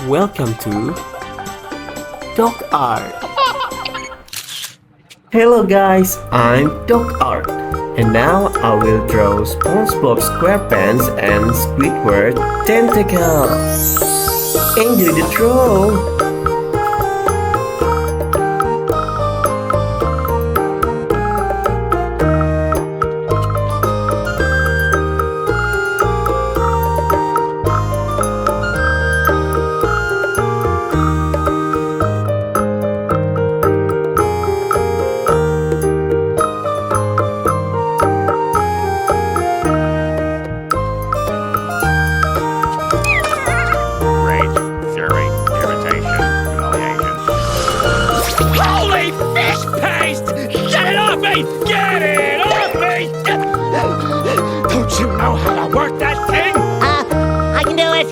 welcome to DocArt. Hello guys, I'm DocArt, and now I will draw Spongebob Squarepants and Squidward tentacle. Enjoy the draw! Get it off me! Don't you know how to work that thing? I can do it.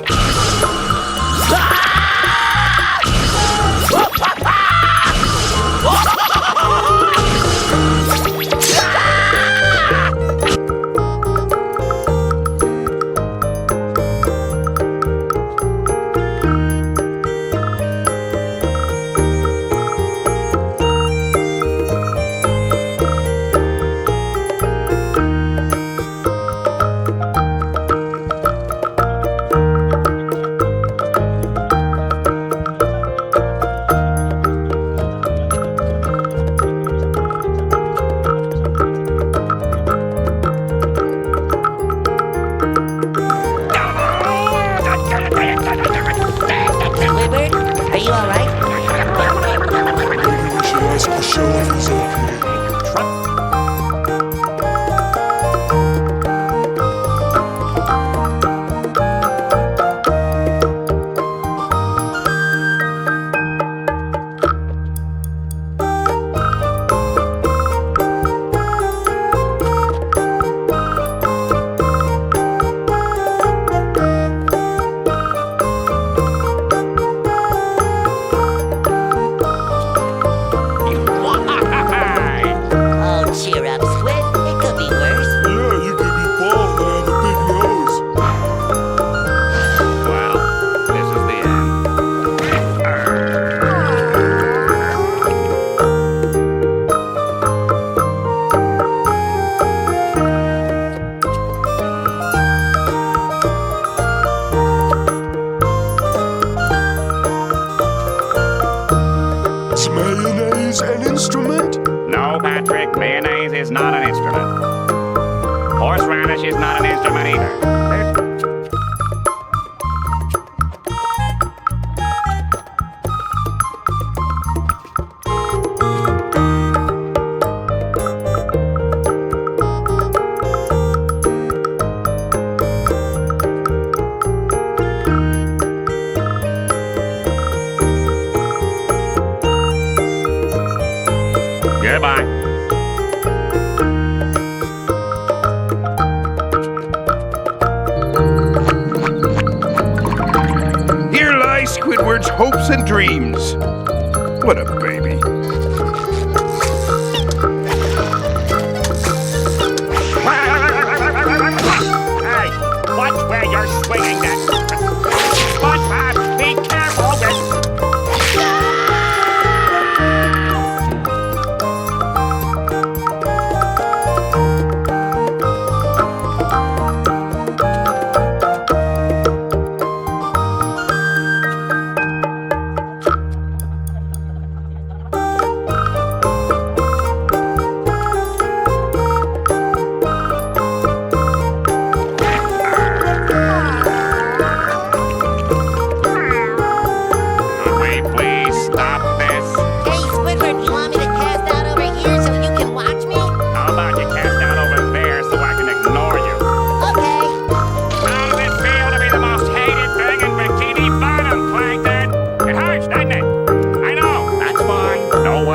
Are you all right? Maybe we should ask the show if he's okay. Cheer up, Squid. It could be worse. Yeah, you could be bald and have a big nose. Well, this is the end. Is mayonnaise an instrument? No, Patrick, mayonnaise is not an instrument. Horseradish is not an instrument either. Goodbye. Here lie Squidward's hopes and dreams. What a baby. Hey, watch where you're swinging that. Spongebob, be careful with...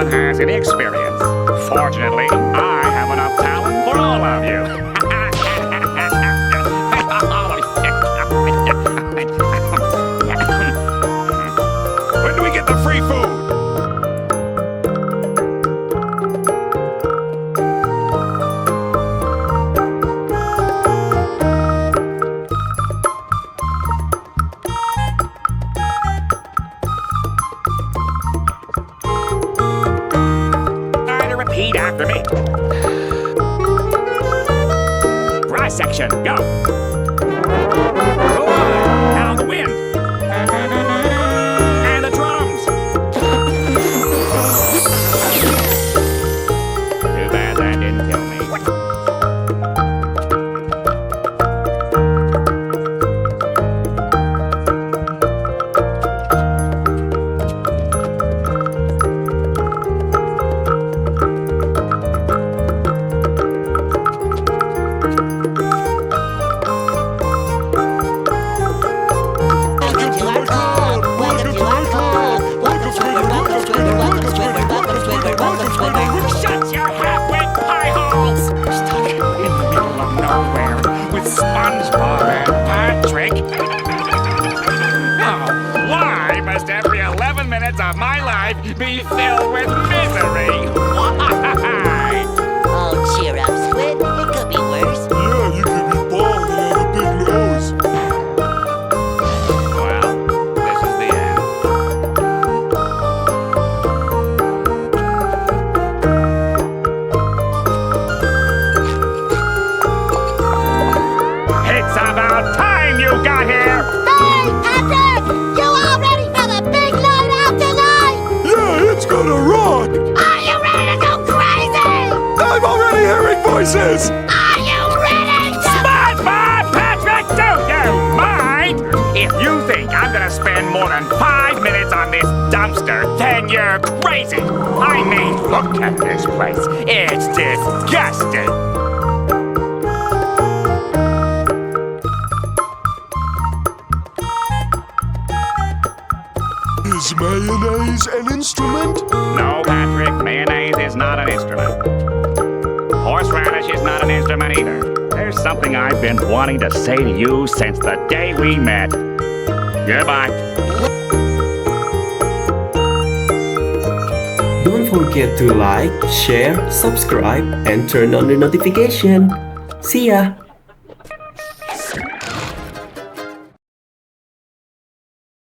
Has any experience. Fortunately, I have enough talent for all of you. When do we get the free food? action, go! Go on, now the wind. And the drums. Too bad that didn't kill me. Welcome to our club. Welcome to our club. Welcome Squidward. Welcome Squidward. Welcome Squidward. Welcome Squidward. Welcome Squidward. Shut your half-wit pie holes! Stuck in the middle of nowhere with Spongebob and Patrick. Oh, why must every 11 minutes of my life be filled with misery? Why? Oh, cheer up, Squid. It could be worse. Yeah, you could be bald and have a big nose. Well, this is the end. It's about time you got here! Hey, Patrick! You all ready for the big night out tonight? Yeah, it's gonna rock! Are you ready to go crazy? I'm already hearing voices! Are you ready to... SpongeBob, Patrick, do you mind? If you think I'm gonna spend more than 5 minutes on this dumpster, then you're crazy. I mean, look at this place. It's disgusting. Is mayonnaise an instrument? No, Patrick, mayonnaise is not an instrument. Horseradish is not an instrument either. There's something I've been wanting to say to you since the day we met. Goodbye. Don't forget to like, share, subscribe, and turn on the notification. See ya!